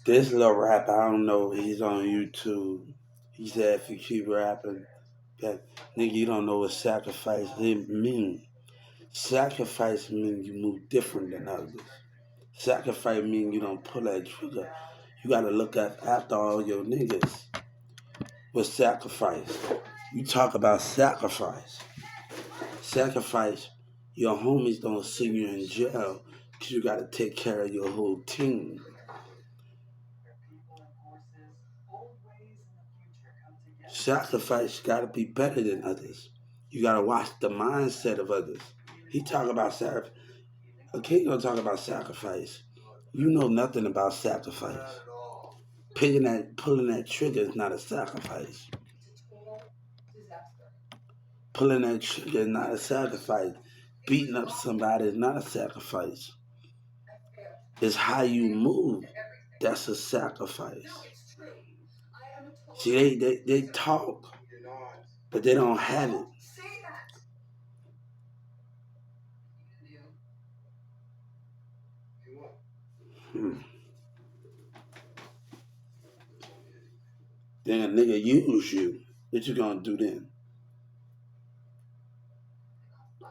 This little rapper, I don't know, he's on YouTube. He said if you keep rapping, that nigga, you don't know what sacrifice it mean. Sacrifice mean you move different than others. Sacrifice mean you don't pull that trigger. You gotta look at after all your niggas with sacrifice. You talk about sacrifice. Sacrifice, your homies don't see you in jail because you gotta take care of your whole team. Sacrifice gotta be better than others. You gotta watch the mindset of others. He talk about sacrifice. Okay, gonna talk about sacrifice. You know nothing about sacrifice. Pulling that trigger is not a sacrifice. Pulling that trigger is not a sacrifice. Beating up somebody is not a sacrifice. It's how you move. That's a sacrifice. See, they talk, but they don't have it. Hmm. Then a nigga use you. What you gonna do then?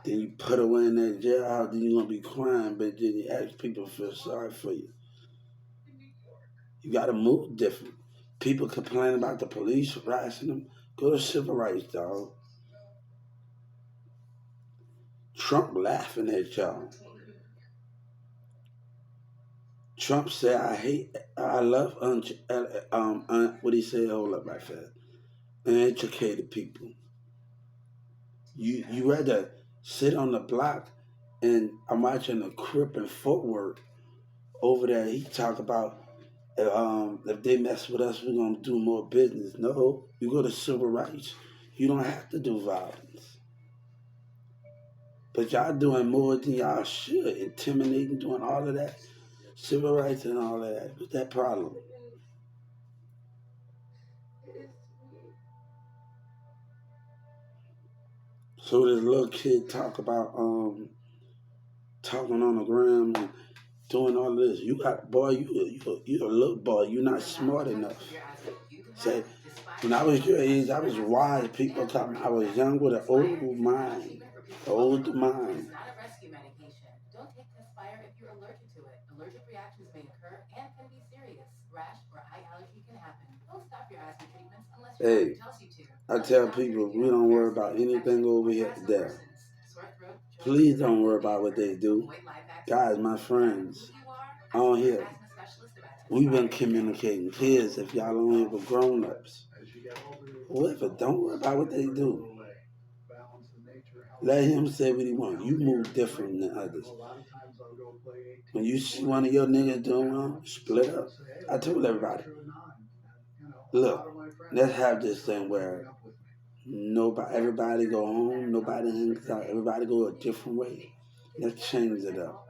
Then you put away in that jailhouse, then you gonna be crying, but then you ask people to feel sorry for you. You gotta move different. People complain about the police harassing them. Go to civil rights, dog. Trump laughing at y'all. Trump said, I love, what he said, hold up, my friend. Uneducated people. You rather sit on the block and I'm watching a Crip and footwork over there. He talk about if they mess with us, we're gonna do more business. No, you go to civil rights. You don't have to do violence. But y'all doing more than y'all should, intimidating, doing all of that, civil rights and all of that. What's that problem? So this little kid talk about talking on the ground and doing all this. You got boy, you a little boy. You're not smart enough. Say, when I was your age, I was wise. People talking. I was young with an old mind, an old mind. Hey, I tell people we don't worry about anything over here there. Please don't worry about what they do. Guys, my friends, on here, we've been communicating kids if y'all don't even grown ups. Whatever, don't worry about what they do. Let him say what he wants. You move different than others. When you see one of your niggas doing wrong, split up. I told everybody, look, let's have this thing where everybody go home, nobody hangs out, everybody go a different way. Let's change it up.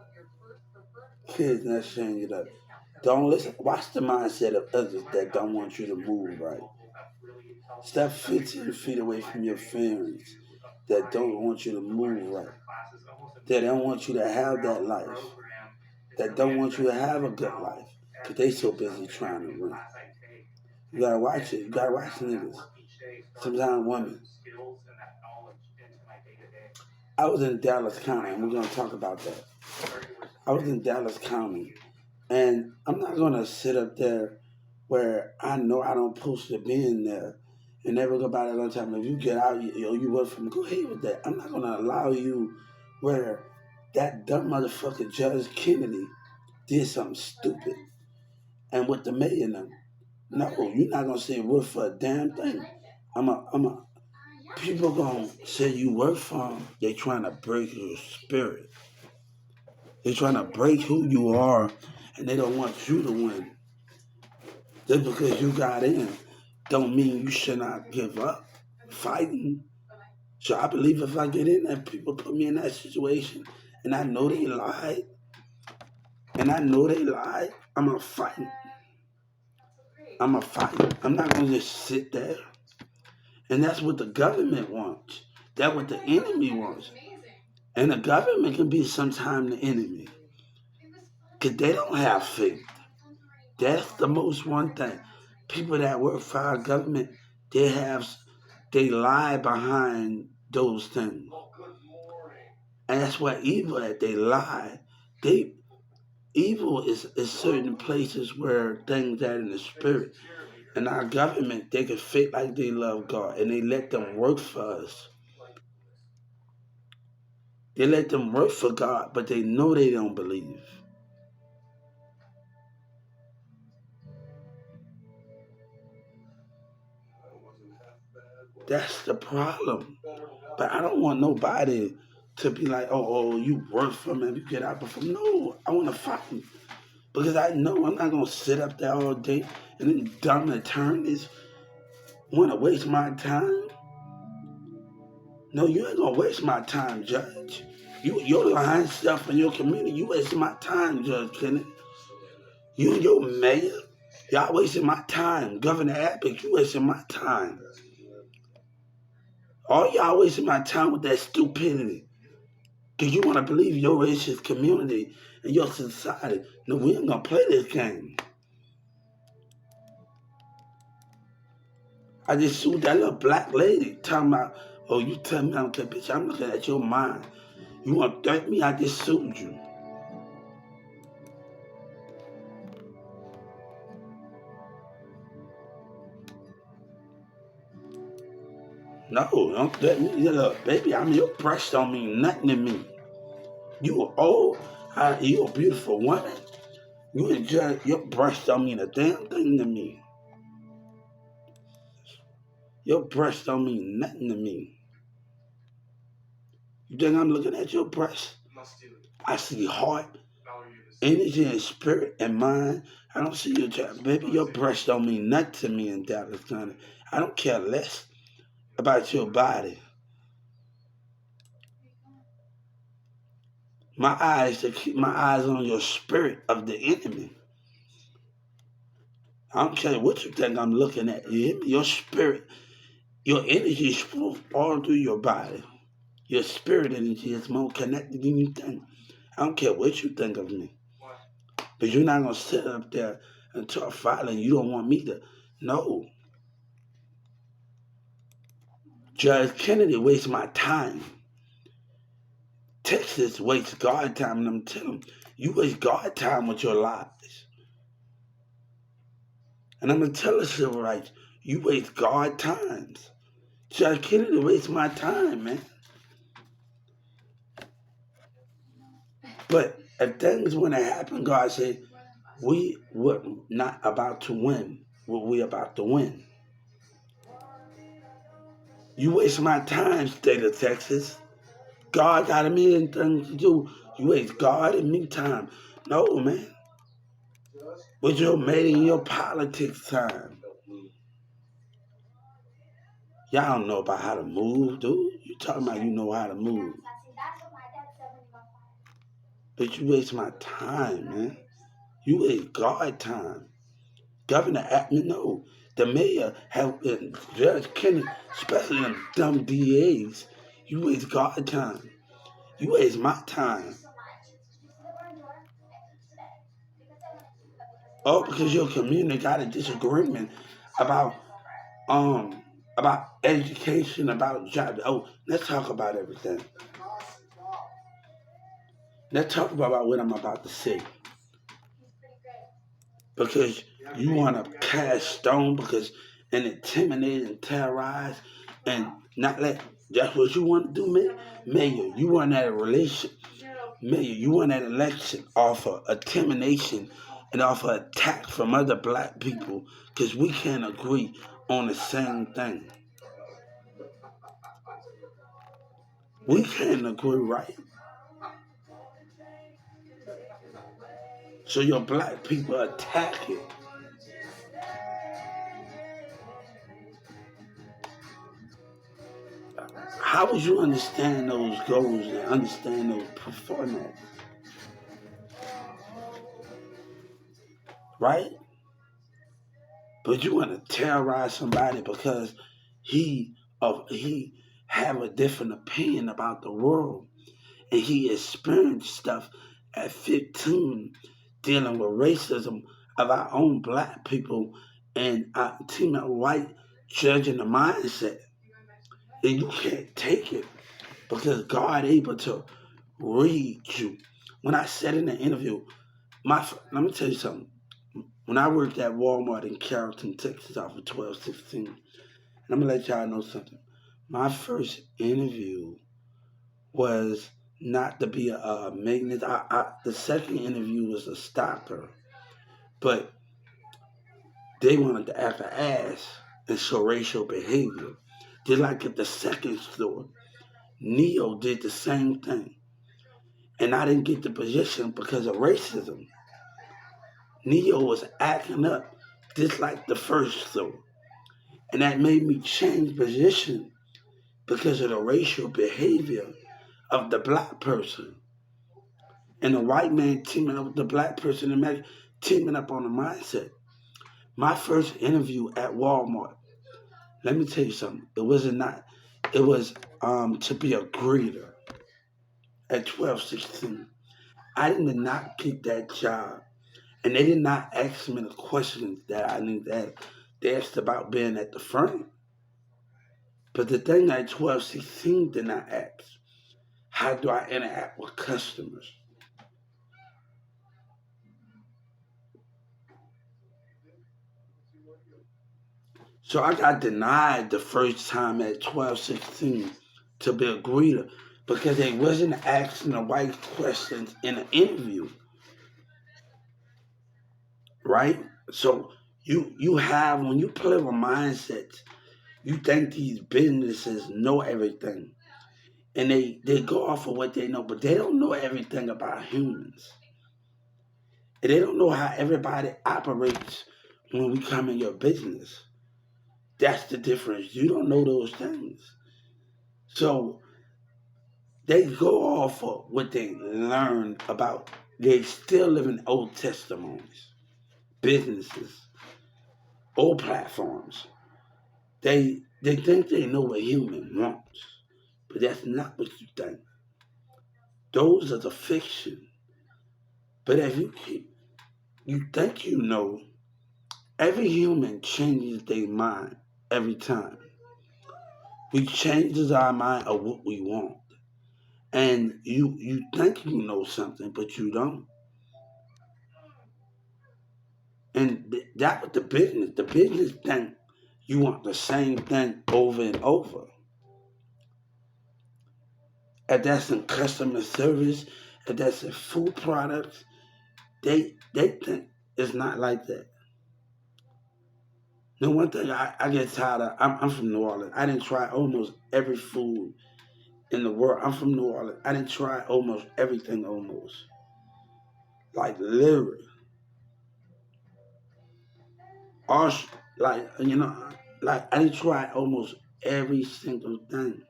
Kids, let's change it up. Don't listen. Watch the mindset of others that don't want you to move right. Step 15 feet away from your parents that don't want you to move right. That don't want you to have that life. That don't want you to have a good life. Because they so busy trying to run. You gotta watch it. You gotta watch niggas. Sometimes women. I was in Dallas County, and we're gonna talk about that. I was in Dallas County, and I'm not gonna sit up there where I know I don't supposed to be in there, and everybody gonna tell me if you get out, you work for me. Go ahead with that. I'm not gonna allow you where that dumb motherfucker Judge Kennedy did something stupid, and with the mayor and them. No, you're not gonna say work for a damn thing. I'm a. People gonna say you work for them. They trying to break your spirit. They trying to break who you are, and they don't want you to win. Just because you got in, don't mean you should not give up fighting. So I believe if I get in there, people put me in that situation, and I know they lied, I'm gonna fight. I'm gonna fight. I'm not gonna just sit there. And that's what the government wants. That's what the enemy wants. And the government can be sometimes the enemy. Because they don't have faith. That's the most one thing. People that work for our government, they have they lie behind those things. And that's why evil at they lie. They evil is certain places where things are in the spirit. And our government, they can fake like they love God and they let them work for us. They let them work for God, but they know they don't believe. That's the problem. But I don't want nobody to be like, oh, you work for me, you get out before. No, I want to fight. Because I know I'm not going to sit up there all day and then dumb attorneys want to waste my time. No, you ain't going to waste my time, Judge. Your lying stuff in your community, you wasting my time, Judge Kennedy. You and your mayor, y'all wasting my time. Governor Abbott, you wasting my time. All y'all wasting my time with that stupidity. Because you want to believe your racist community and your society. No, we ain't going to play this game. I just sued that little black lady talking about, oh, you tell me I'm good, bitch. I'm looking at your mind. You want to threaten me? I just sued you. No, don't threaten me. Look, baby, your breast don't mean nothing to me. You are old. You a beautiful woman. You enjoy your breast don't mean a damn thing to me. Your breast don't mean nothing to me. You think I'm looking at your breast? I see heart, energy, and spirit and mind. I don't see your child. Baby, your breast don't mean nothing to me in Dallas County. I don't care less about your body. My eyes to keep my eyes on your spirit of the enemy. I don't care what you think I'm looking at. You hear me? Your spirit, your energy is all through your body. Your spirit energy is more connected than you think. I don't care what you think of me. But you're not going to sit up there and talk violent. You don't want me to. No. Judge Kennedy wastes my time. Texas wastes God time. And I'm telling you waste God time with your lies. And I'm going to tell the civil rights, you waste God times. Judge Kennedy wastes my time, man. But if things want to happen, God said, we were not about to win what we about to win. You waste my time, state of Texas. God got a million things to do. You waste God and me time. No, man. With your made in your politics time. Y'all don't know about how to move, dude. You talking about you know how to move. But you waste my time, man. You waste God time. Governor Ackman, no. The mayor have Judge Kennedy, especially them dumb DAs. You waste God time. You waste my time. Oh, because your community got a disagreement about um about education, about jobs. Oh, let's talk about everything. Let's talk about what I'm about to say. Because you want to cast stone because and intimidate and terrorize and not let that's what you want to do, Mayor. You want that relation, Mayor. You want that election off of intimidation and off of attack from other black people because we can't agree on the same thing. We can't agree, right? So your black people attack it. How would you understand those goals and understand those performance? Right? But you want to terrorize somebody because he have a different opinion about the world and he experienced stuff at 15 dealing with racism of our own black people and our team of white judging the mindset. And you can't take it because God able to read you. When I said in the interview, let me tell you something. When I worked at Walmart in Carrollton, Texas, off of 1216, and I'm gonna let y'all know something. My first interview was not to be a maintenance. The second interview was a stopper, but they wanted to act an ass and show racial behavior. Just like at the second store, Neo did the same thing. And I didn't get the position because of racism. Neo was acting up just like the first store. And that made me change position because of the racial behavior of the black person. And the white man teaming up with the black person and teaming up on the mindset. My first interview at Walmart, let me tell you something. It was to be a greeter at 1216. I did not get that job. And they did not ask me the questions that I need to ask. They asked about being at the front. But the thing that 1216 did not ask, how do I interact with customers? So I got denied the first time at 1216 to be a greeter because they wasn't asking the right questions in an interview, right? So you have when you play with mindsets, you think these businesses know everything. And they go off of what they know, but they don't know everything about humans. And they don't know how everybody operates when we come in your business. That's the difference. You don't know those things. So they go off of what they learned about. They still live in old testimonies, businesses, old platforms. They think they know what human wants, but that's not what you think. Those are the fiction. But if you think you know, every human changes their mind every time. We changes our mind of what we want. And you think you know something, but you don't. And that was the business. The business think you want the same thing over and over. If that's in customer service, if that's in food products, they think it's not like that. Now one thing I get tired of, I'm from New Orleans. I didn't try almost every food in the world. I'm from New Orleans. I didn't try almost everything almost. Like literally. All like like I didn't try almost every single thing.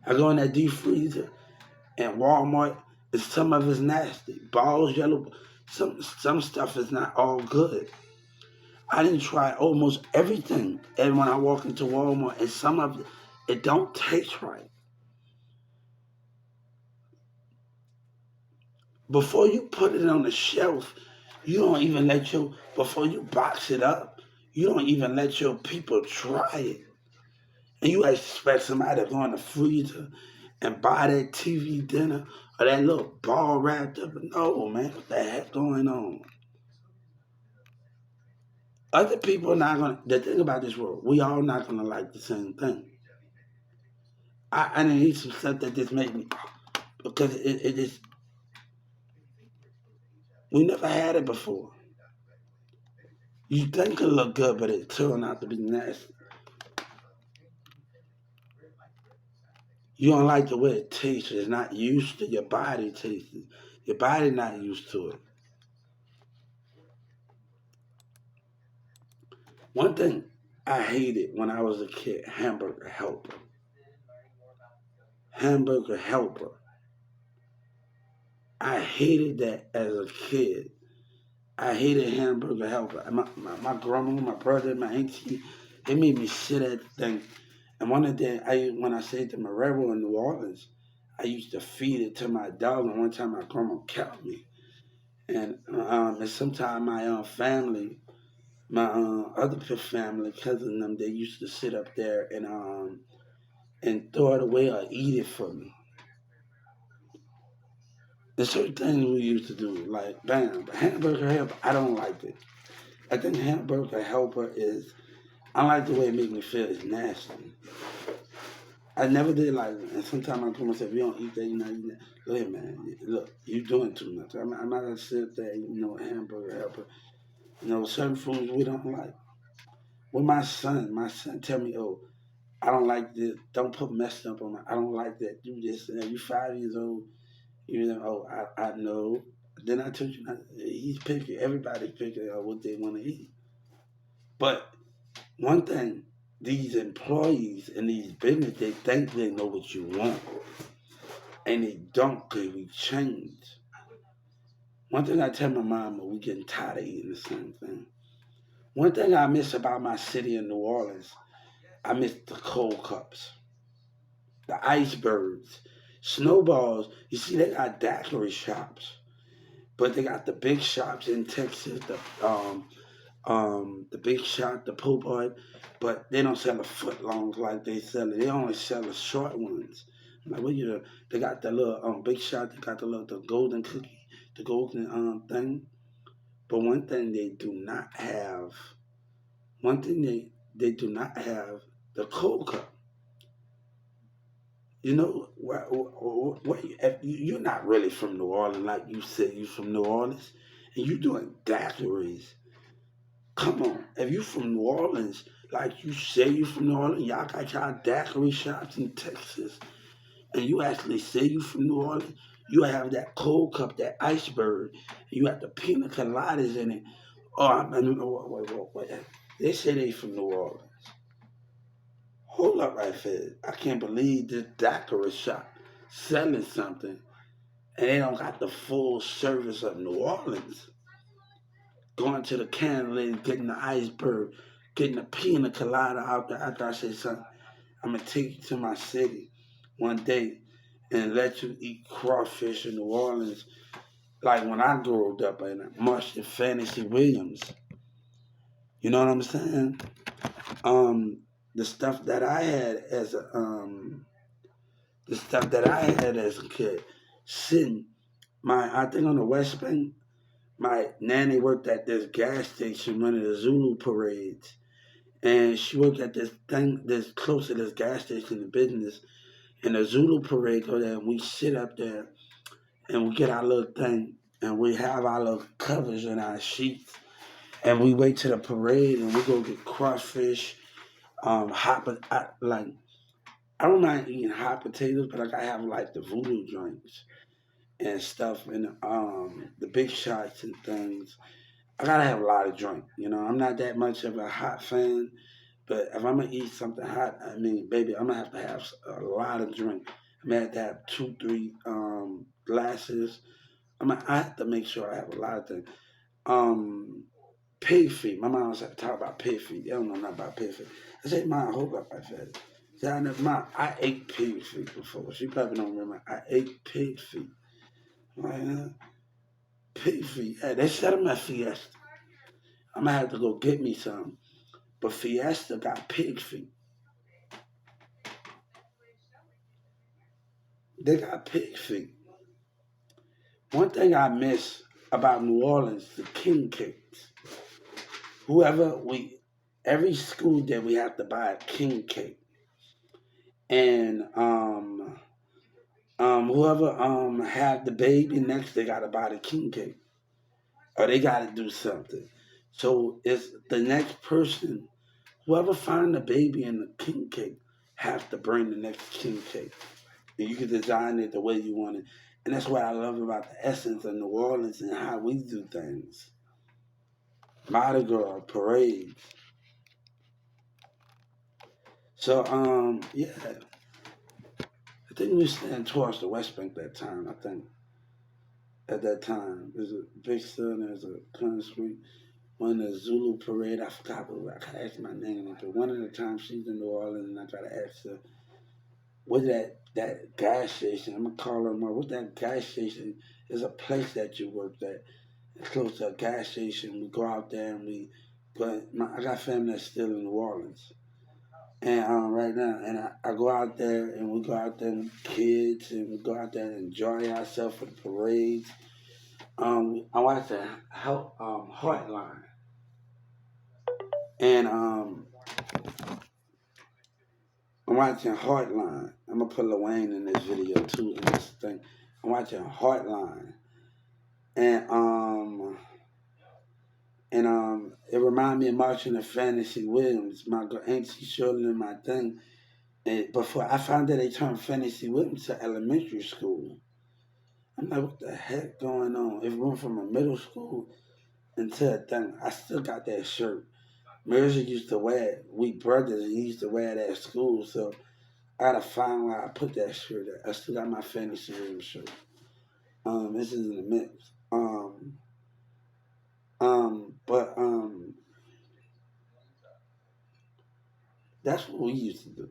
I go in that deep freezer and Walmart and some of it's nasty. Balls, yellow, some stuff is not all good. I didn't try almost everything. And when I walk into Walmart and some of it don't taste right. Before you put it on the shelf, you don't even let your, before you box it up, you don't even let your people try it. And you expect somebody to go in the freezer and buy that TV dinner or that little ball wrapped up. No, man, what the heck going on? Other people are not gonna, the thing about this world, we all not gonna like the same thing. I didn't eat some stuff that just made me, because it just, we never had it before. You think it look good, but it turned out to be nasty. You don't like the way it tastes. It's not used to your body tasting. Your body not used to it. One thing I hated when I was a kid, hamburger helper. Hamburger helper. I hated that as a kid. I hated hamburger helper. My grandma, my brother, my auntie, they made me sit at the thing. And one of them, when I stayed to Marrero in New Orleans, I used to feed it to my dog. And one time my grandma kept me. And sometimes my family, my other family, cousin them, they used to sit up there and throw it away or eat it for me. There's certain things we used to do, like bam, hamburger helper. I don't like it. I think hamburger helper is. I don't like the way it make me feel. It's nasty. I never did like it. And sometimes I told myself, you don't eat that, you're not eating that. Go ahead, man. Look, you doing too much. I'm not gonna sit there, hamburger helper. Certain foods we don't like. With my son tell me, oh, I don't like this. Don't put messed up on my. I don't like that. Do this. You 5 years old. You know. Oh, I know. Then I told you not. He's picky. Everybody's picky on what they want to eat. But one thing, these employees in these businesses, they think they know what you want, and they don't. Cause we change. One thing I tell my mama, we getting tired of eating the same thing. One thing I miss about my city in New Orleans, I miss the cold cups, the icebergs, snowballs. You see, they got daiquiri shops, but they got the big shops in Texas, the big shop, the po' boy, but they don't sell the foot longs like they sell it. They only sell the short ones. Like what you, they got the little big shot. They got the golden cookie, the golden thing. But one thing they do not have, the cold cup. If you're not really from New Orleans, like you said, you from New Orleans, and you doing daiquiris. Come on, if you from New Orleans, like you say you from New Orleans, y'all got y'all daiquiri shops in Texas, and you actually say you from New Orleans, you have that cold cup, that iceberg, and you have the pina coladas in it. Oh, I mean, wait. They say they from New Orleans. Hold up right there. I can't believe this daiquiri shop selling something, and they don't got the full service of New Orleans. Going to the candle, getting the iceberg, getting the pina colada out there. After I say something, I'm gonna take you to my city one day and let you eat crawfish in New Orleans, like when I grew up in Marsh and Fantasy Williams. You know what I'm saying? Um, the stuff that I had as a kid, sitting I think on the West Bank, my nanny worked at this gas station running the Zulu parades. And she worked at this thing that's close to this gas station in business. And the Zulu parade go there and we sit up there and we get our little thing and we have our little covers and our sheets and we wait to the parade and we go get crawfish, like I don't mind eating hot potatoes, but like I have like the voodoo joints and stuff and the big shots and things. I gotta have a lot of drink. I'm not that much of a hot fan, but if I'm gonna eat something hot, I mean, baby, I'm gonna have a lot of drink. I'm gonna have to have two, three glasses. I have to make sure I have a lot of things. Um, Pig feet. My mom always have to talk about pig feet. They don't know nothing about pig feet. I said, Mom, hold up, I said. Mom, I ate pig feet before. She probably don't remember. I ate pig feet. Like, pig feet. Hey, they sell them at Fiesta. I'm gonna have to go get me some. But Fiesta got pig feet. They got pig feet. One thing I miss about New Orleans, the king cakes. Whoever we, every school day we have to buy a king cake, and whoever have the baby next, they gotta buy the king cake, or they gotta do something. So it's the next person, whoever find the baby in the king cake, have to bring the next king cake. And you can design it the way you want it. And that's what I love about the essence of New Orleans and how we do things. Mardi Gras, parades. So, yeah, I think we were staying towards the West Bank that time. I think at that time there's a big sun, there's a Clinton Street. When the Zulu parade, I forgot what I gotta ask my name, but one of the times she's in New Orleans and I gotta ask her, what that gas station? I'm gonna call her more. What that gas station is a place that you worked at. It's close to a gas station. We go out there and I got family that's still in New Orleans. And right now, and I go out there and we go out there with kids and we go out there and enjoy ourselves for the parades. I watch the Heartline, and I'm watching Heartline. I'm gonna put Lil Wayne in this video too. In this thing, I'm watching Heartline, and it reminded me of Marching the Fantasy Williams. My girl Auntie Shirley and my thing. And before I found that they turned Fantasy Williams to elementary school. I'm like, what the heck going on? It went from a middle school into a thing. I still got that shirt. Mirza used to wear it. We brothers, and he used to wear it at school. So I gotta find where I put that shirt at. I still got my Fantasy Williams shirt. This is in the mix. But that's what we used to do.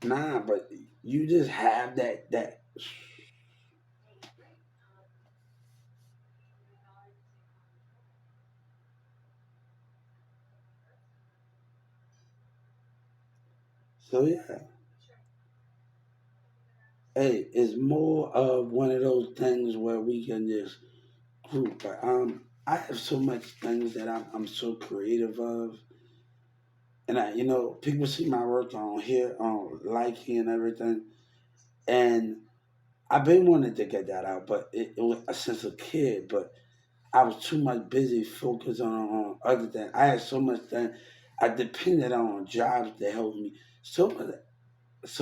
Nah, but you just have that. So yeah, hey, it's more of one of those things where we can just group. But I have so much things that I'm so creative of, and people see my work on here on Likey and everything, and I've been wanting to get that out, but it was since a kid, but I was too much busy focused on other things. I had so much things. I depended on jobs to help me. So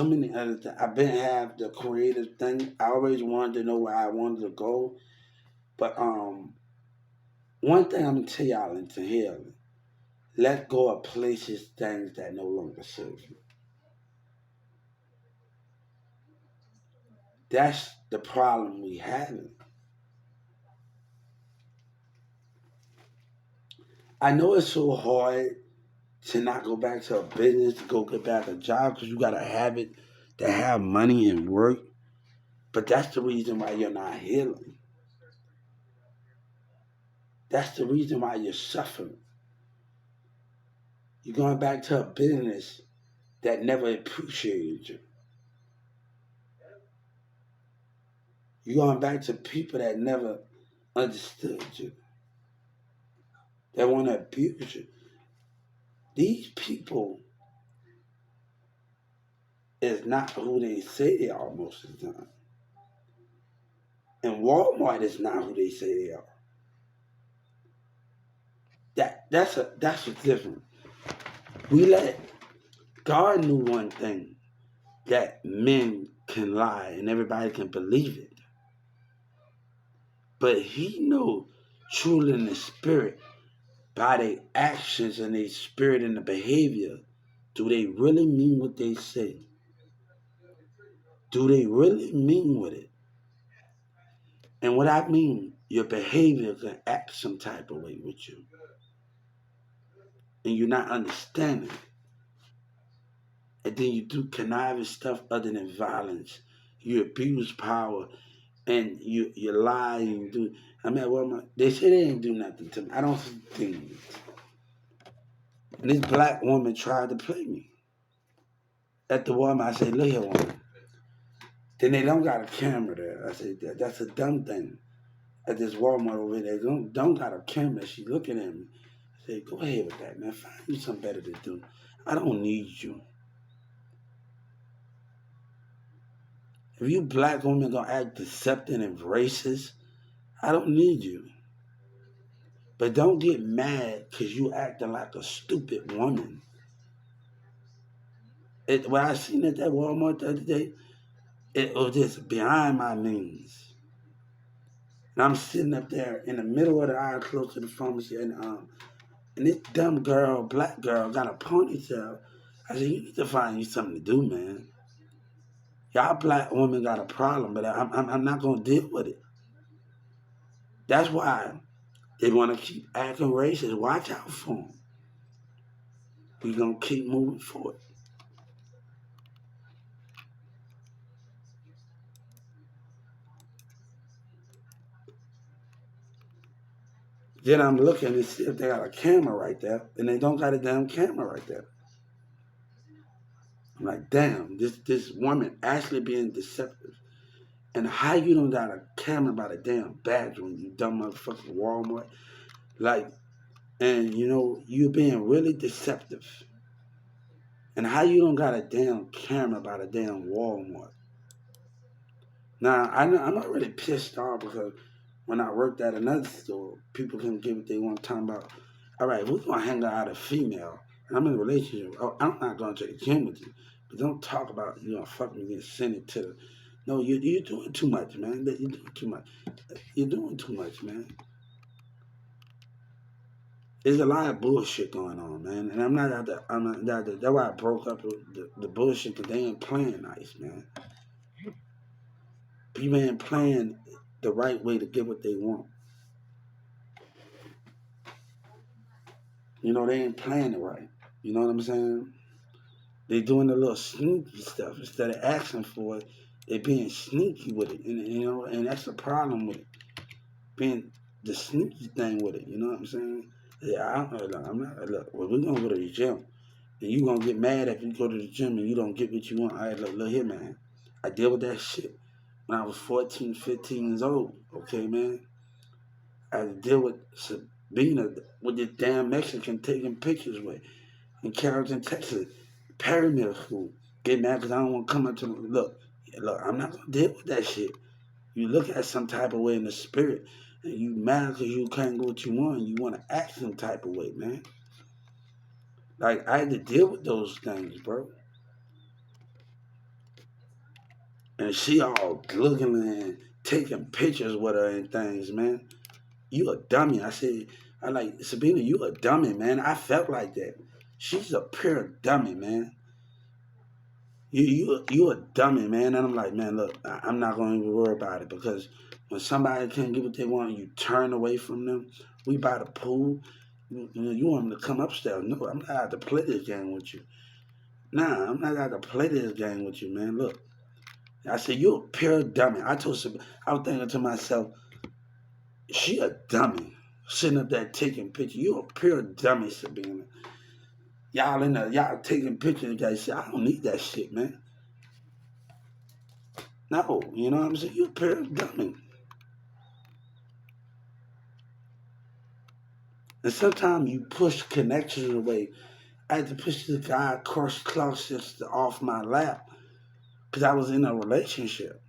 many other things. I've been have the creative thing. I always wanted to know where I wanted to go. But one thing I'm gonna tell y'all into healing, let go of places, things that no longer serve you. That's the problem we having. I know it's so hard to not go back to a business, to go get back a job, because you gotta have it to have money and work. But that's the reason why you're not healing. That's the reason why you're suffering. You're going back to a business that never appreciated you. You're going back to people that never understood you, that want to abuse you. These people is not who they say they are most of the time. And Walmart is not who they say they are. That's what's different. We let God knew one thing, that men can lie and everybody can believe it. But he knew truly in the spirit, by their actions and their spirit and the behavior, do they really mean what they say? Do they really mean with it? And what I mean, your behavior can act some type of way with you. And you're not understanding. And then you do conniving stuff other than violence. You abuse power and you lie and do. I mean, well, they say they ain't do nothing to me. I don't see things. And this black woman tried to play me at the Walmart. I said, look here, woman. Then they don't got a camera there. I said, that's a dumb thing. At this Walmart over there, they don't got a camera. She looking at me. I said, go ahead with that, man. Find you something better to do. I don't need you. If you black women gonna act deceptive and racist, I don't need you. But don't get mad because you acting like a stupid woman. What I seen at that Walmart the other day, it was just behind my means. And I'm sitting up there in the middle of the aisle close to the pharmacy, and this dumb girl, black girl, got a ponytail. I said, you need to find you something to do, man. Y'all black women got a problem, but I'm not going to deal with it. That's why they want to keep acting racist. Watch out for them. We're going to keep moving forward. Then I'm looking to see if they got a camera right there, and they don't got a damn camera right there. I'm like, damn, this woman actually being deceptive. And how you don't got a camera by the damn bathroom, you dumb motherfucker Walmart? Like, and you being really deceptive. And how you don't got a damn camera by the damn Walmart? Now, I'm already pissed off because when I worked at another store, people can get what they want talking about. All right, we're going to hang out a female. And I'm in a relationship. Oh, I'm not going to the gym with you. But don't talk about, fuck me and send it to the. No, you're doing too much, man. You're doing too much. You're doing too much, man. There's a lot of bullshit going on, man. And that's why I broke up with the bullshit because they ain't playing nice, man. People ain't playing the right way to get what they want. They ain't playing it right. You know what I'm saying? They doing the little sneaky stuff instead of asking for it. They being sneaky with it, and that's the problem with it. Being the sneaky thing with it. You know what I'm saying? Yeah, I'm not. Look, well, we're gonna go to the gym, and you gonna get mad if you go to the gym and you don't get what you want. All right, look here, man. I deal with that shit when I was 14, 15 years old. Okay, man. I had to deal with Sabina with this damn Mexican taking pictures with in Carrollton, Texas, Pyramid School. Get mad because I don't want to come up to them. Look, I'm not gonna deal with that shit. You look at some type of way in the spirit, and you mad because you can't get what you want, and you want to act some type of way, man. Like I had to deal with those things, bro. And she all looking and taking pictures with her and things, man. You a dummy. I like Sabina, you a dummy, man. I felt like that. She's a pure dummy, man. You a dummy, man. And I'm like, man, look, I'm not going to even worry about it because when somebody can't get what they want, and you turn away from them. We by the pool. You want them to come upstairs? No, I'm not out to play this game with you. Nah, I'm not out to play this game with you, man. Look, I said you're a pure dummy. I was thinking to myself, she a dummy sitting up there taking pictures. You a pure dummy, Sabina. Y'all taking pictures. You guys say, I don't need that shit, man. No, you know what I'm saying? You're a pure dummy. And sometimes you push connections away. I had to push this guy across closest off my lap because I was in a relationship.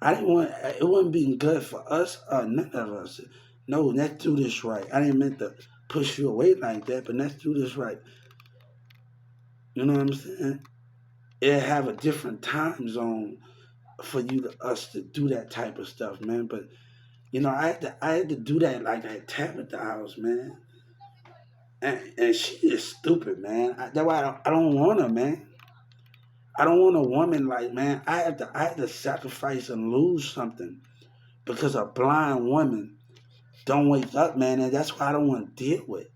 I didn't want it wouldn't be good for us or none of us. No, let's do this right. I didn't mean to push you away like that, but let's do this right. You know what I'm saying? It have a different time zone for us to do that type of stuff, man. But I had to do that like at Tabitha house, man. And she is stupid, man. That's why I don't want her, man. I don't want a woman like, man. I had to sacrifice and lose something because a blind woman don't wake up, man, and that's why I don't want to deal with.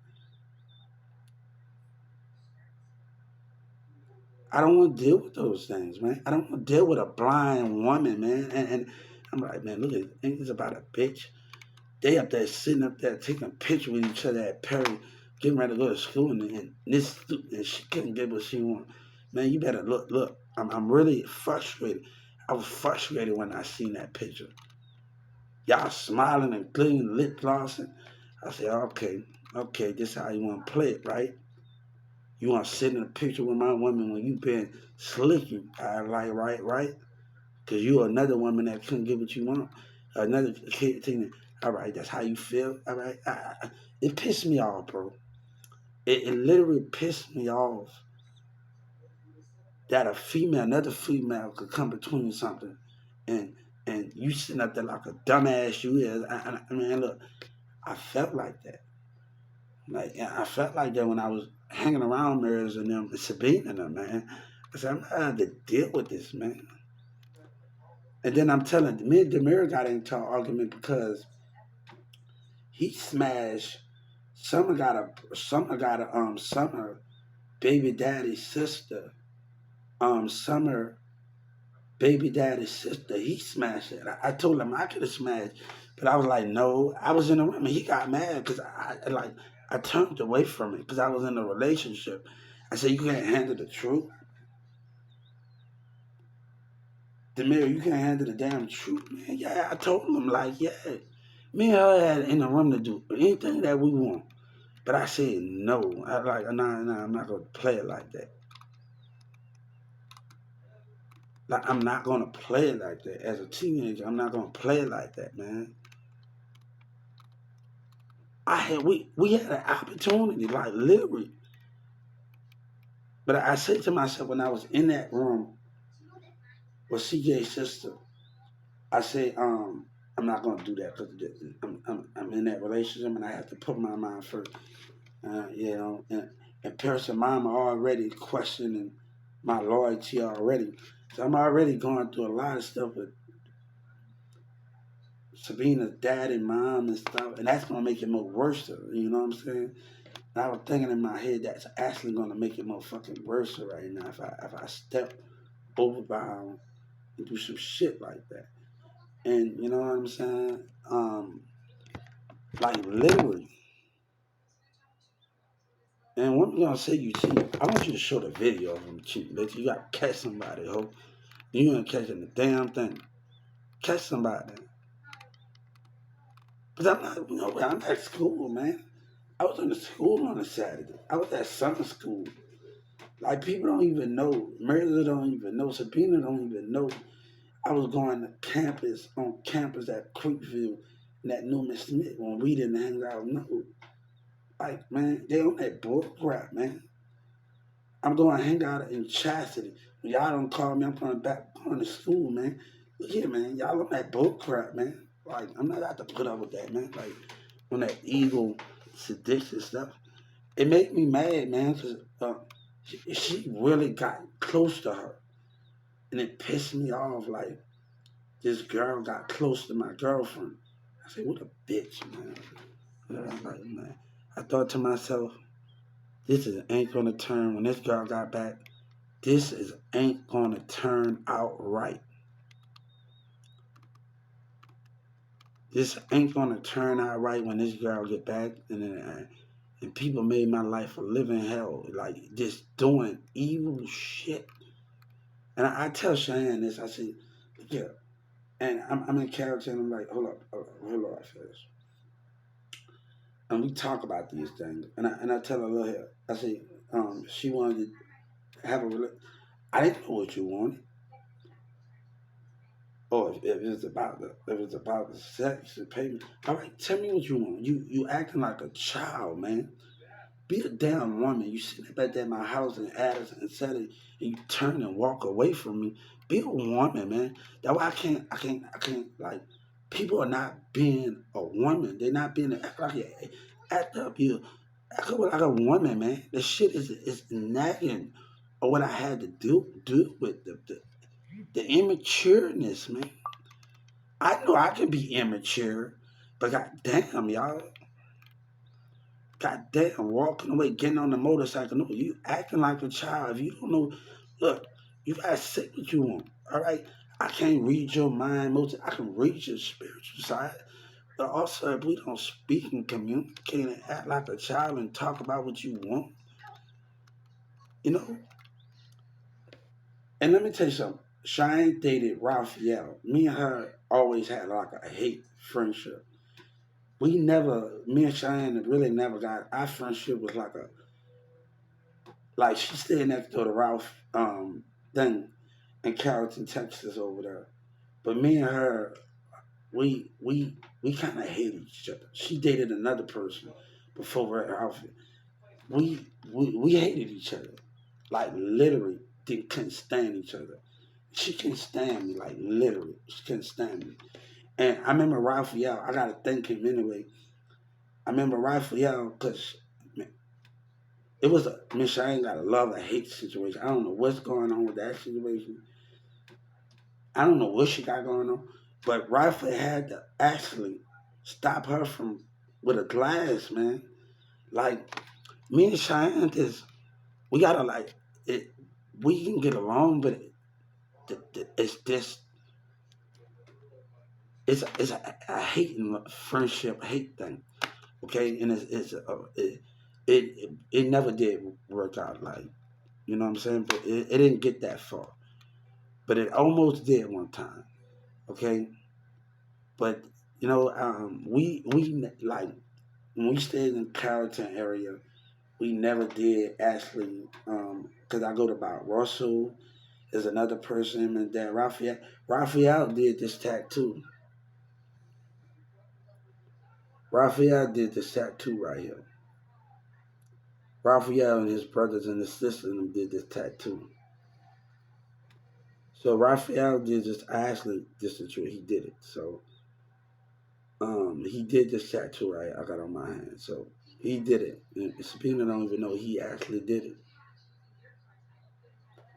I don't want to deal with those things, man. I don't want to deal with a blind woman, man. And I'm like, man, look, it's about a bitch. They up there sitting up there taking a picture with each other at Perry, getting ready to go to school, and she couldn't get what she want. Man, you better look. I'm really frustrated. I was frustrated when I seen that picture. Y'all smiling and clean lip glossing. I said, okay, this how you want to play it, right? You want to sit in a picture with my woman when you been slicking. I like, right? Because you another woman that couldn't get what you want. Another kid thing. All right, that's how you feel. All right. It pissed me off, bro. It literally pissed me off that another female could come between something and you sitting up there like a dumbass you is. I mean, look, I felt like that. Like I felt like that when I was hanging around Mary's and them, Sabine and them, man. I said, I'm not going to deal with this, man. And then I'm telling me and Demir got into an argument because he smashed Summer baby daddy's sister, Summer baby daddy's sister, he smashed it. I told him I could have smashed, but I was like, no. I was in the room and he got mad because I turned away from it because I was in a relationship. I said, you can't handle the truth. Demir, you can't handle the damn truth, man. Yeah, I told him, like, yeah. Me and her had in the room to do anything that we want. But I said no. I like, nah, I'm not gonna play it like that. Like, I'm not gonna play it like that. As a teenager, I'm not gonna play it like that, man. We had an opportunity, like literally. But I said to myself when I was in that room with CJ's sister, I said, I'm not gonna do that because I'm in that relationship and I have to put my mind first. And parents and mom are already questioning my loyalty already. So I'm already going through a lot of stuff with Sabina's dad and mom and stuff, and that's gonna make it more worse. You know what I'm saying? And I was thinking in my head that's actually gonna make it more fucking worse right now if I step overbound and do some shit like that. And you know what I'm saying? Like literally. And what I'm gonna say you cheat, I want you to show the video of him cheating, bitch. You gotta catch somebody, ho. You ain't catching the damn thing. Catch somebody. But I'm not, I'm at school, man. I was in the school on a Saturday. I was at summer school. Like, people don't even know. Marissa don't even know. Sabina don't even know. I was going to campus, on campus at Creekville, and at Newman Smith when we didn't hang out. No. Like, man, they on that bull crap, man. I'm going to hang out in Chastity. Y'all don't call me. I'm going to school, man. Look here, man. Y'all on that bull crap, man. Like, I'm not out to put up with that, man. Like, on that evil, sadistic stuff. It made me mad, man, because she really got close to her. And it pissed me off, like, this girl got close to my girlfriend. I said, what a bitch, man. Like, man. I thought to myself, ain't gonna turn when this girl got back. Ain't gonna turn out right. This ain't gonna turn out right when this girl get back, and people made my life a living hell, like just doing evil shit. And I tell Cheyenne this. I say, yeah. And I'm in Carrollton. I'm like, hold up, first. And we talk about these things. And I tell her, look here. I say, she wanted to have a relationship. I didn't know what you wanted. Or if it's about the sex and payment. All right, tell me what you want. You acting like a child, man. Be a damn woman. You sitting up at my house in Addison and Saturday, and you turn and walk away from me. Be a woman, man. That's why I can't like. People are not being a woman. They're not being act up. You act up like a woman, man. The shit is nagging. Or what I had to do with the immatureness, man. I know I can be immature, but goddamn, y'all. Goddamn, walking away, getting on the motorcycle. No, you acting like a child. If you don't know, look, you gotta say what you want. All right, I can't read your mind. I can read your spiritual side. But also, if we don't speak and communicate and act like a child and talk about what you want, you know. And let me tell you something. Cheyenne dated Raphael. Me and her always had like a hate friendship. Me and Cheyenne really never got, our friendship was like she stayed next door to Ralph thing in Carrollton, Texas over there. But me and her, we kind of hated each other. She dated another person before Ralph. We hated each other. Like literally couldn't stand each other. She couldn't stand me, like literally. She couldn't stand me. And I remember Raphael, I gotta thank him anyway. I remember Raphael because it was Miss Cheyenne got a love or hate situation. I don't know what's going on with that situation. I don't know what she got going on. But Raphael had to actually stop her from with a glass, man. Like me and Cheyenne we gotta like it we can get along, but it's this it's a hate and friendship hate thing, okay? And it never did work out, like, you know what I'm saying? But it didn't get that far, but it almost did one time, okay? But we like when we stayed in Carrollton area, we never did actually, because I go to about Russell. There's another person, and then Raphael did this tattoo. Raphael did this tattoo right here. Raphael and his brothers and his sisters did this tattoo. So Raphael did this. Actually, this is true. He did it. So he did this tattoo right. I got on my hand. So he did it. And Sabina don't even know he actually did it.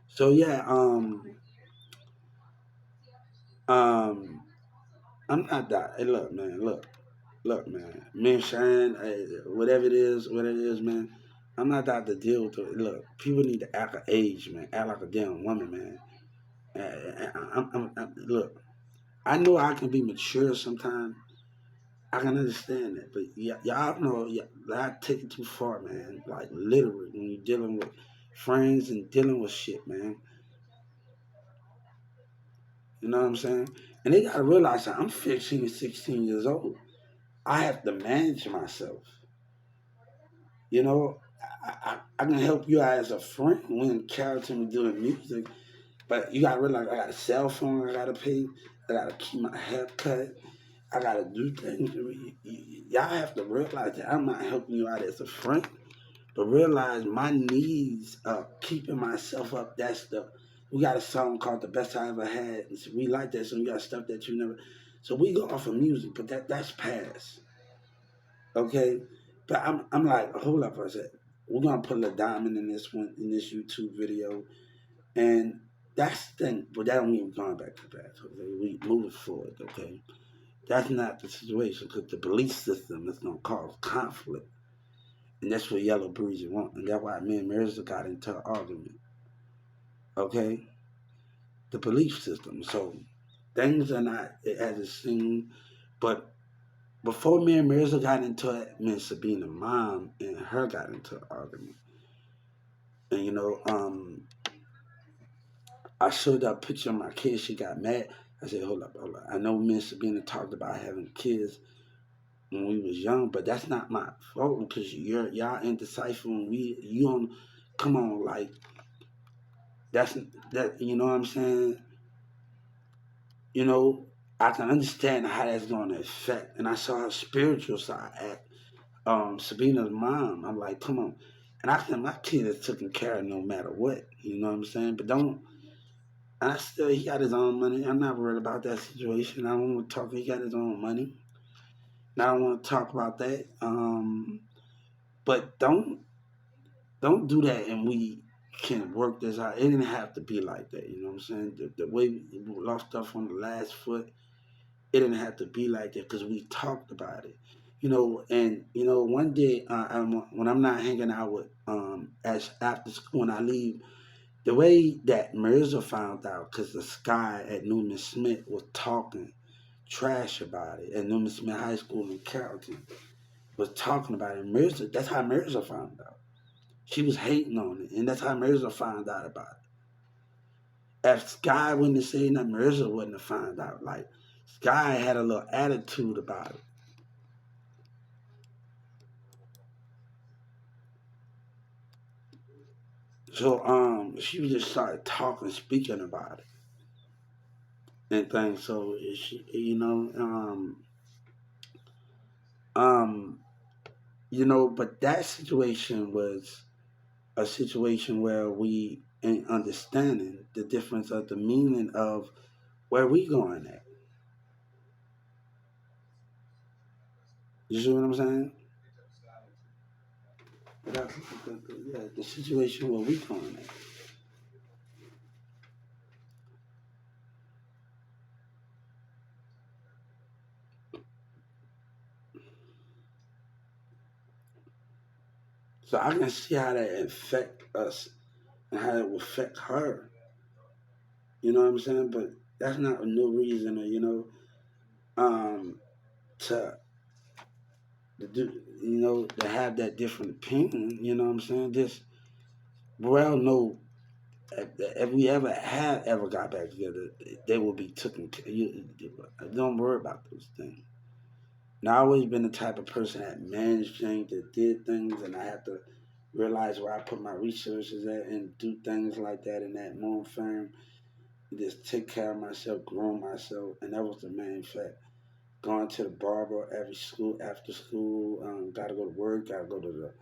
So yeah, um, I'm not that. Hey, look, man, look, man. Me and Shane, whatever what it is, man. I'm not out to deal with it. Look, people need to act of age, man. Act like a damn woman, man. Look, I know I can be mature sometimes. I can understand that, but y'all know y'all take it too far, man. Like literally, when you're dealing with friends and dealing with shit, man. You know what I'm saying? And they gotta realize that I'm 15 and 16 years old. I have to manage myself. You know, I can help you out as a friend when Carrollton doing music, but you gotta realize I got a cell phone I gotta pay. I gotta keep my hair cut. I gotta do things. Y'all have to realize that I'm not helping you out as a friend, but realize my needs of keeping myself up. That's the we got a song called "The Best I Ever Had." And so we like that, so we got stuff that you never. So we go off of music, but that's past, okay? But I'm like, hold up for a second. We're gonna put a diamond in this one in this YouTube video, and that's the thing. But that don't mean we're going back to back. Okay, we move forward. Okay. That's not the situation because the belief system is going to cause conflict. And that's what Yellow Breezy want. And that's why me and Marissa got into an argument. Okay? The belief system. So things are not as it seems. But before me and Marissa got into it, me and Sabina's mom and her got into an argument. And I showed that picture of my kids. She got mad. I said, hold up, hold up. I know me and Sabina talked about having kids when we was young, but that's not my fault because y'all indecisive and you don't come on like that's that you know what I'm saying? You know, I can understand how that's gonna affect and I saw her spiritual side at Sabina's mom. I'm like, come on. And I think my kid is taken care of no matter what, you know what I'm saying? But don't I still he got his own money. I'm not worried about that situation. I don't want to talk he got his own money. And I don't want to talk about that. But don't do that and we can work this out. It didn't have to be like that, you know what I'm saying? The way we lost stuff on the last foot, it didn't have to be like that because we talked about it. And one day when I'm not hanging out with as after school when I leave, the way that Mirza found out because this guy at Newman Smith was talking trash about it at Newman Smith High School in Carrollton was talking about it. Mirza, that's how Mirza found out. She was hating on it, and that's how Mirza found out about it. If Sky wouldn't have said nothing, Mirza wouldn't have found out. Like Sky had a little attitude about it. So she just started talking, speaking about it and things. So she, um, but that situation was a situation where we in understanding the difference of the meaning of where we going at. You see what I'm saying? Yeah, the situation where we going at. So I can see how that affect us and how it will affect her. You know what I'm saying? But that's not no reason to, um, to, to do, to have that different opinion. You know what I'm saying? Just well, no. If we ever got back together, they will be taken. Don't worry about those things. Now, I always been the type of person that managed things, that did things, and I have to realize where I put my resources at and do things like that in that more firm. Just take care of myself, grow myself, and that was the main fact. Going to the barber every school after school, got to go to work, got to go to the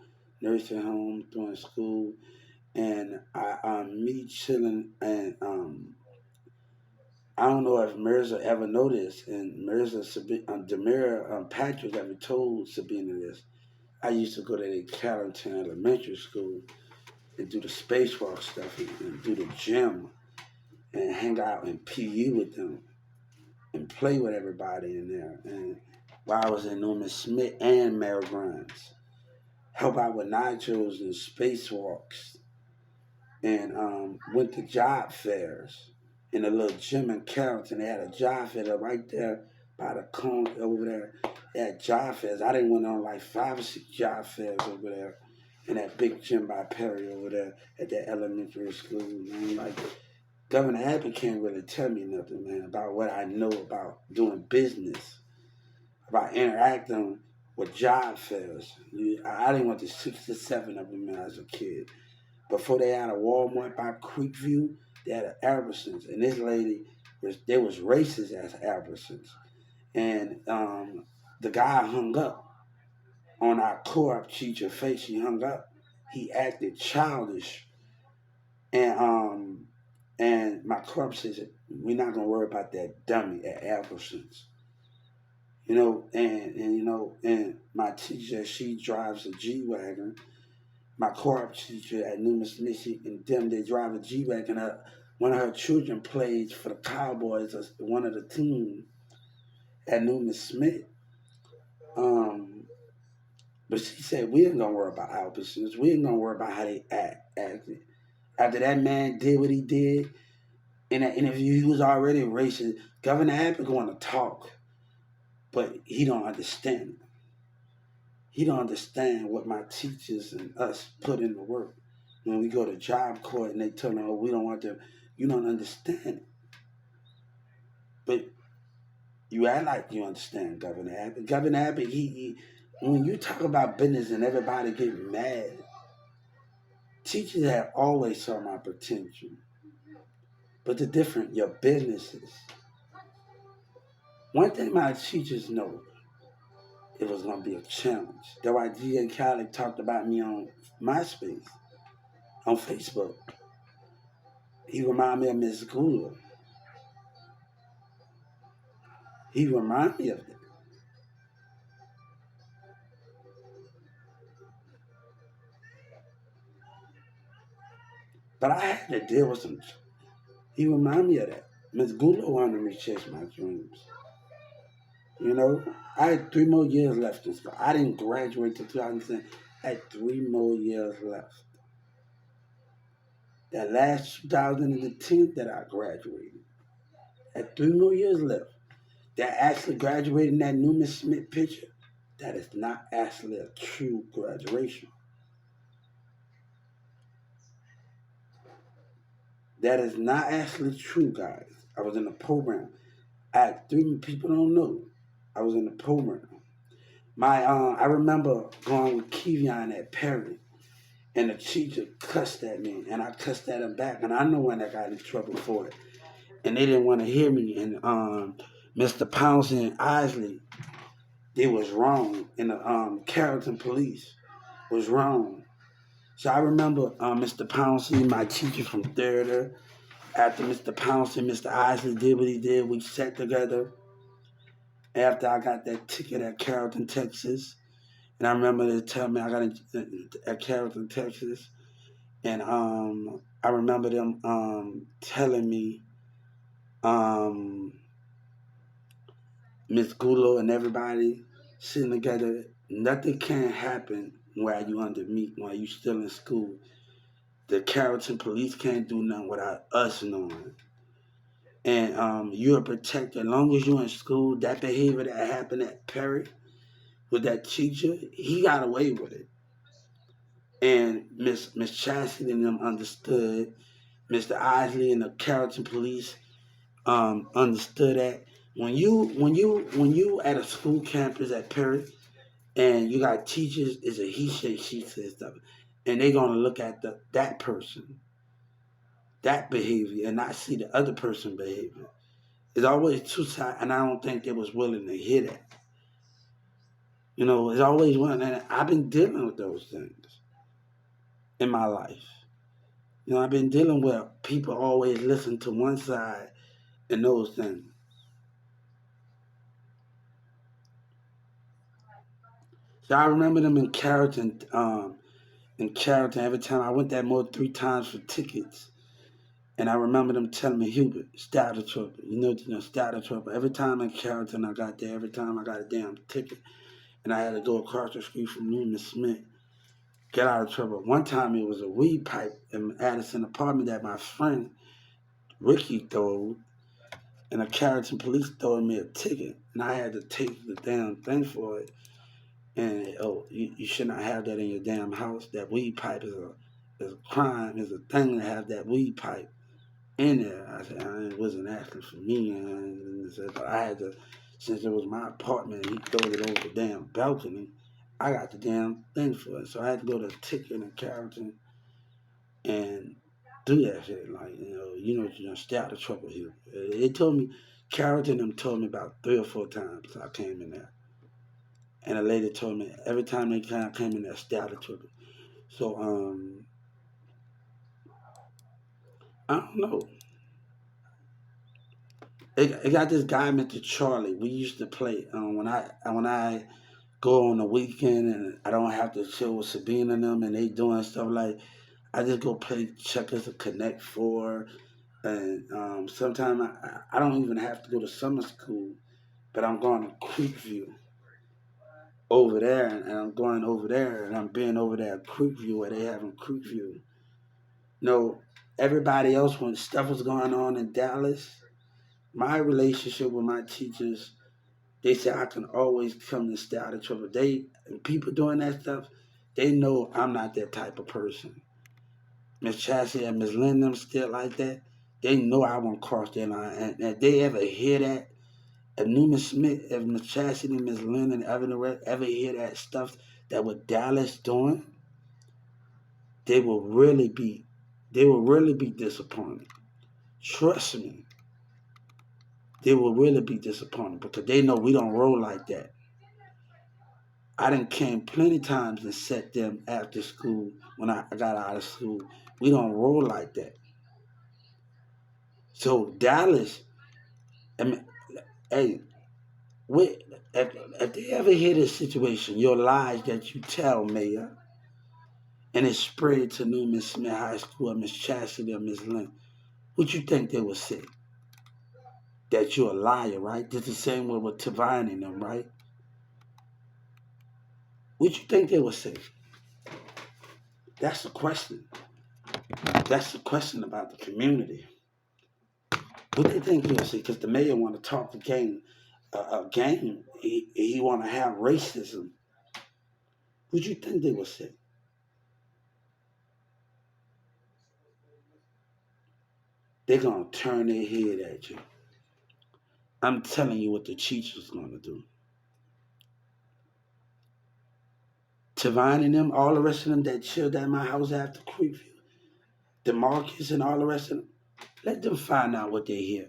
nursing home during school, and me chilling and I don't know if Mirza ever noticed, and Demira Patrick ever told Sabina this. I used to go to the Carrollton Elementary School and do the spacewalk stuff and do the gym and hang out in PU with them and play with everybody in there. And while I was in Norman Smith and Mary Grimes, help out with nitros and spacewalks, and went to job fairs in a little gym in Carrollton. They had a job fair right there by the cone over there. They had job fairs. I didn't went on like 5 or 6 job fairs over there in that big gym by Perry over there at that elementary school. Man, like Governor Abbott can't really tell me nothing, man, about what I know about doing business, about interacting with job fairs. I didn't went to 6 or 7 of them as a kid. Before they had a Walmart by Creekview, they had an Albertsons, and this lady they was racist as Albertsons, and the guy hung up on our co-op teacher face. He hung up. He acted childish, and my co-op says we're not gonna worry about that dummy at Albertsons. And my teacher, she drives a G wagon. My co-op teacher at New Mississippi, and them, they drive a G-Wagon. One of her children plays for the Cowboys, one of the team at Newman Smith. Um, but she said, we ain't gonna worry about Albertsons. We ain't gonna worry about how they acted. After that man did what he did in that interview, he was already racist. Governor Abbott going to talk, but he don't understand. He don't understand what my teachers and us put in the work. When we go to job court and they tell me, oh, we don't want them, you don't understand it. But you act like you understand Governor Abbott. Governor Abbott, he when you talk about business and everybody get mad, teachers have always saw my potential. But the different, your businesses. One thing my teachers know, it was going to be a challenge. That's why G.A. Khaled talked about me on MySpace, on Facebook. He reminded me of Miss Gula. He reminded me of that. But I had to deal with some. He reminded me of that. Miss Gula wanted me to chase my dreams. I had 3 more years left in school. I didn't graduate till 2010. I had 3 more years left. That last 2010 that I graduated, I had 3 more years left. That actually graduated in that Newman Smith picture, that is not actually a true graduation. That is not actually true, guys. I was in the program. I had 3 people don't know. I was in the program. I remember going with Kevion at Perry, and the teacher cussed at me, and I cussed at him back, and I know when I got in trouble for it, and they didn't want to hear me. And Mr. Pouncey and Isley, they was wrong, and the Carrollton police was wrong. So I remember Mr. Pouncey, my teacher from theater. After Mr. Pouncey, Mr. Isley did what he did, we sat together. After I got that ticket at Carrollton, Texas, and I remember they telling me I got it at Carrollton, Texas, and I remember them telling me Miss Gulo and everybody sitting together. Nothing can happen while you under me, while you still in school. The Carrollton police can't do nothing without us knowing. and you're protected. As long as you're in school, that behavior that happened at Perry with that teacher, he got away with it. And Miss Chastity and them understood. Mr. Isley and the Carrollton police understood that when you at a school campus at Perry and you got teachers, is a he said she said stuff, and they're gonna look at that person, that behavior, and not see the other person behavior. It's always two sides, and I don't think they was willing to hear that. It's always one, and I've been dealing with those things in my life. I've been dealing with people always listen to one side and those things. So I remember them in Carrollton. In Carrollton, every time I went there more than 3 times for tickets, and I remember them telling me, Hubert, start the trouble. Start the trouble. Every time in Carrollton I got there, every time I got a damn ticket, and I had to go across the street from Newman Smith, get out of trouble. One time it was a weed pipe in Addison apartment that my friend Ricky threw, and the Carrollton police throwing me a ticket, and I had to take the damn thing for it. And you should not have that in your damn house. That weed pipe is a crime, is a thing to have that weed pipe in there. I said, it wasn't asking for me, and said, but I had to, since it was my apartment, and he threw it over the damn balcony. I got the damn thing for it, so I had to go to a ticket in Carrollton and do that shit. Like stay out of trouble here. It told me, Carrollton them told me about 3 or 4 times I came in there. And a lady told me every time they came in there, stay out of trouble. So I don't know. It got this guy, Mr. Charlie. We used to play when I go on the weekend and I don't have to chill with Sabina and them and they doing stuff like I just go play checkers or Connect Four, and sometimes I don't even have to go to summer school, but I'm going to Creekview over there, and I'm going over there, and I'm being over there at Creekview where they having Creekview. No, everybody else when stuff was going on in Dallas, my relationship with my teachers, they said I can always come and stay out of trouble. And people doing that stuff, they know I'm not that type of person. Miss Chassie and Miss Lynn them still like that. They know I won't cross their line. And if they ever hear that, if Newman Smith, if Miss Chassie and Miss Lynn and ever hear that stuff that what Dallas doing, they will really be disappointed. Trust me, they will really be disappointed because they know we don't roll like that. I done came plenty times and set them after school when I got out of school. We don't roll like that. So Dallas, I mean, hey, we, if they ever hear this situation, your lies that you tell, Mayor, and it spread to Newman Smith High School or Miss Chastity or Miss Lynn, what you think they would say? That you're a liar, right? This is the same way with Tavine and them, right? What you think they would say? That's the question. That's the question about the community. What they think he would say? Because the mayor want to talk the game, game. He want to have racism. What you think they would say? They're gonna turn their head at you. I'm telling you what the teacher's gonna do. Tavine and them, all the rest of them that chilled at my house after Creekview, DeMarcus and all the rest of them, let them find out what they hear.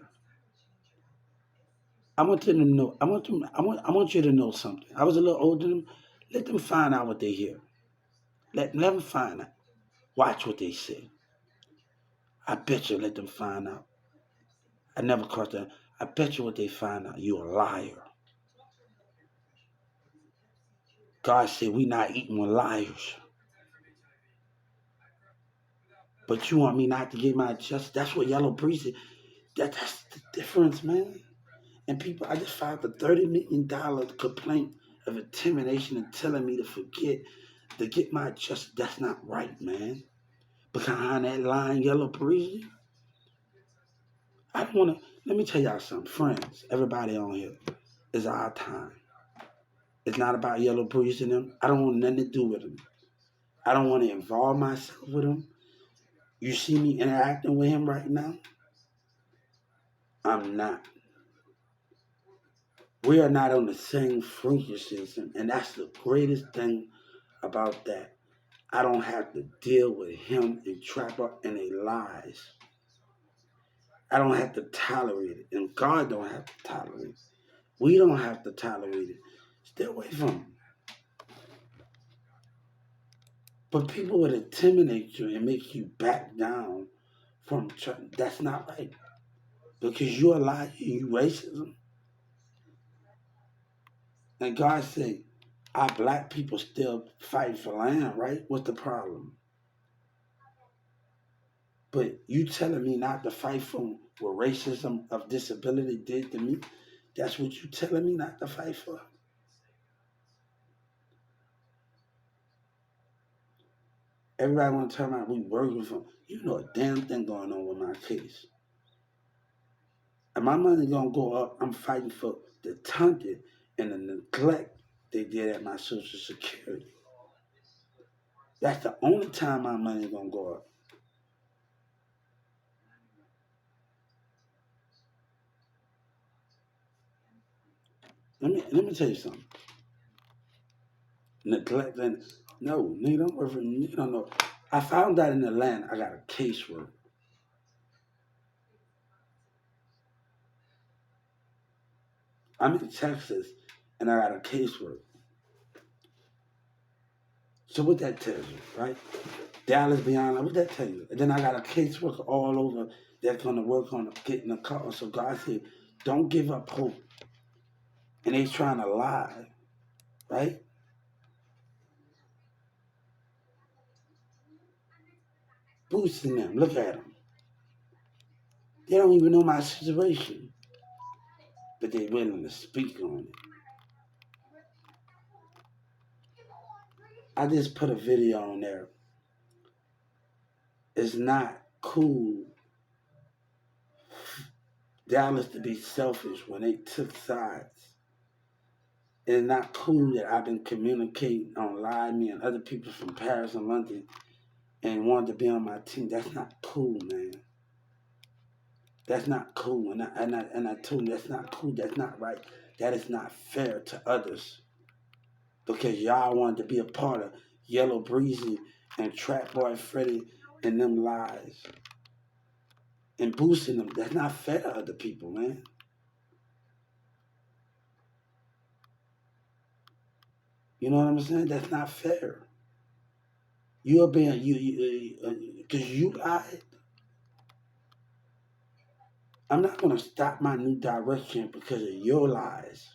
I want them to know. I want you to know something. I was a little older than them. Let them find out what they hear. Let them find out. Watch what they say. I bet you let them find out. I never caught that. I bet you what they find out. You a liar. God said we not eating with liars. But you want me not to get my justice. That's what Yellow Breeze is. That's the difference, man. And people, I just filed a $30 million complaint of intimidation and telling me to forget to get my justice. That's not right, man. Behind that line, Yellow Breeze, I don't want to. Let me tell y'all something, friends. Everybody on here, it's our time. It's not about Yellow Breeze and them. I don't want nothing to do with them. I don't want to involve myself with them. You see me interacting with him right now? I'm not. We are not on the same frequencies, and that's the greatest thing about that. I don't have to deal with him and Trapper and their lies. I don't have to tolerate it, and God don't have to tolerate it. We don't have to tolerate it. Stay away from it. But people would intimidate you and make you back down from church. That's not right. Because you're a liar and you racism. And God said, our black people still fight for land, right? What's the problem? But you telling me not to fight for what racism of disability did to me? That's what you telling me not to fight for? Everybody want to tell me we working for, you know a damn thing going on with my case. And my money gonna go up. I'm fighting for the taunted and the neglect they did at my Social Security. That's the only time my money gonna go up. Let me tell you something. Neglect and no, nigga don't work for me. You don't know. I found out in Atlanta I got a casework. I'm in Texas and I got a casework. So what that tells you, right? Dallas beyond what that tell you? And then I got a caseworker all over that's gonna work on getting a call. So God said, don't give up hope. And they trying to lie, right? Boosting them. Look at them. They don't even know my situation, but they willing to speak on it. I just put a video on there. It's not cool Dallas to be selfish when they took sides. It's not cool that I've been communicating online, me and other people from Paris and London, and wanted to be on my team. That's not cool, man. That's not cool. And I told him that's not cool. That's not right. That is not fair to others. Because y'all wanted to be a part of Yellow Breezy and Trap Boy Freddy and them lies. And boosting them. That's not fair to other people, man. You know what I'm saying? That's not fair. You're being, because you lied. I'm not going to stop my new direction because of your lies.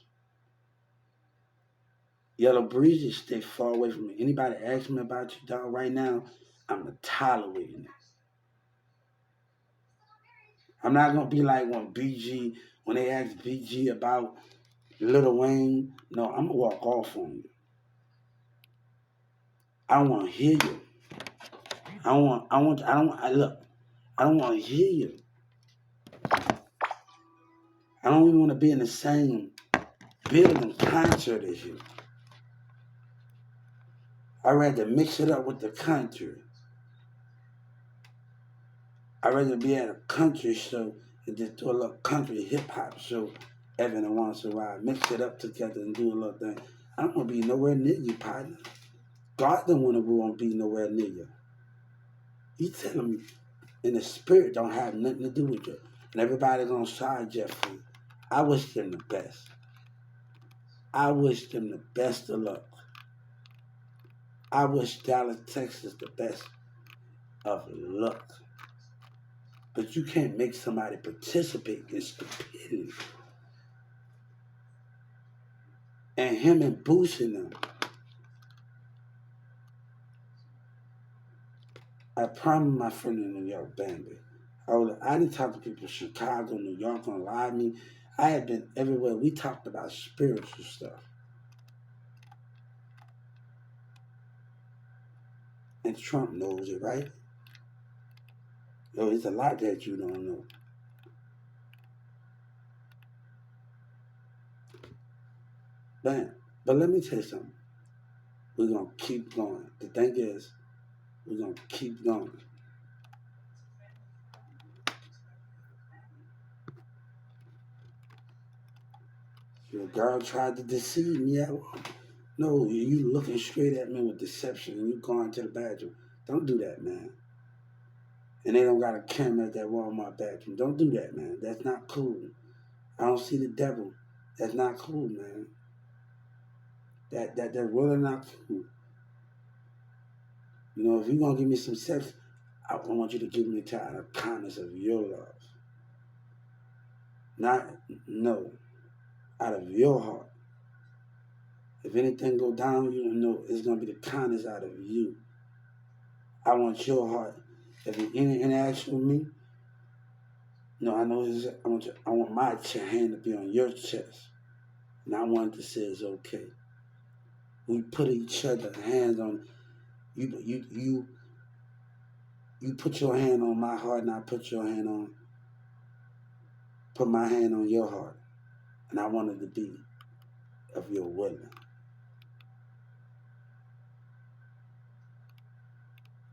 Yellow Breezy, stay far away from me. Anybody ask me about you, dog, right now, I'm tolerating it. I'm not going to be like when they asked BG about Lil Wayne. No, I'm going to walk off on you. I don't want to hear you. Look, I don't want to hear you. I don't even want to be in the same building concert as you. I'd rather mix it up with the country. I'd rather be at a country show and just do a little country hip hop show every once in a while. Mix it up together and do a little thing. I don't want to be nowhere near you, partner. God don't want to be nowhere near you. He telling me, and the spirit don't have nothing to do with you. And everybody's on side, Jeffrey. I wish them the best. I wish them the best of luck. I wish Dallas, Texas the best of luck. But you can't make somebody participate in stupidity. And him and boosting them. I promised my friend in New York, Bambi. I didn't talk to people in Chicago, New York, on live me. I had been everywhere. We talked about spiritual stuff. And Trump knows it, right? Yo, it's a lot that you don't know. Bam. But let me tell you something. We're gonna keep going. The thing is, we're gonna keep going. Your girl tried to deceive me. No, you looking straight at me with deception and you going to the bathroom. Don't do that, man. And they don't got a camera at that Walmart bathroom. Don't do that, man. That's not cool. I don't see the devil. That's not cool, man. That's really not cool. You know, if you're gonna give me some sex, I want you to give me out of kindness of your love. Not no, out of your heart. If anything go down, you know it's gonna be the kindness out of you. I want your heart. If you any interaction with me, no, I know this. I want my hand to be on your chest, and I want to say it's okay. We put each other hands on you put your hand on my heart, and I put my hand on your heart, and I want it to be of your willing,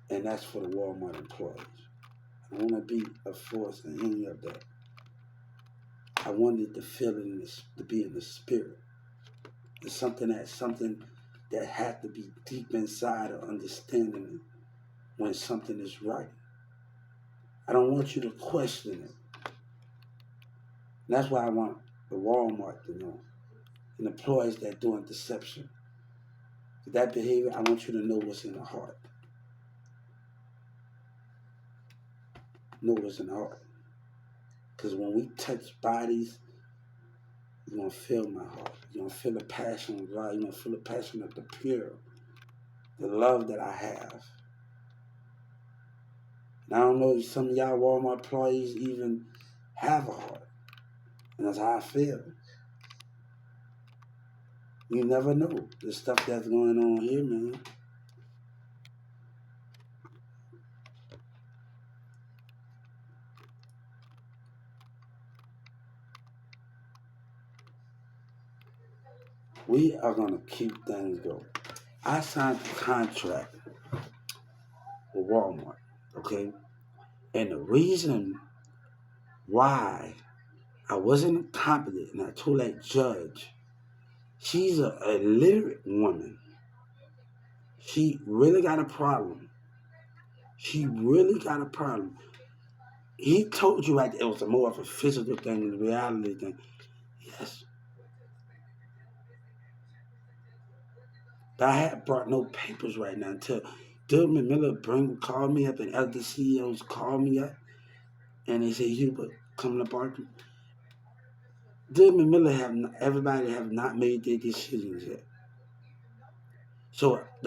and that's for the Walmart employees. I don't want to be a force in any of that. I wanted to feel it to be in the spirit. It's something that had to be deep inside of understanding it when something is right. I don't want you to question it. And that's why I want the Walmart to know and employees that doing deception. That behavior, I want you to know what's in the heart. Know what's in the heart. Because when we touch bodies, you're going to feel my heart. You're going to feel the passion of God. You're going to feel the passion of the pure, the love that I have. And I don't know if some of y'all Walmart employees even have a heart. And that's how I feel. You never know the stuff that's going on here, man. We are going to keep things going. I signed a contract with Walmart, okay? And the reason why I wasn't competent, and I told that judge, she's a illiterate woman. She really got a problem. She really got a problem. He told you it was more of a physical thing than a reality thing. Yes. But I had brought no papers right now until Dillman Miller called me up and other CEOs called me up and they said, Hubert, come to Barton. Dillman Miller everybody have not made their decisions yet. So the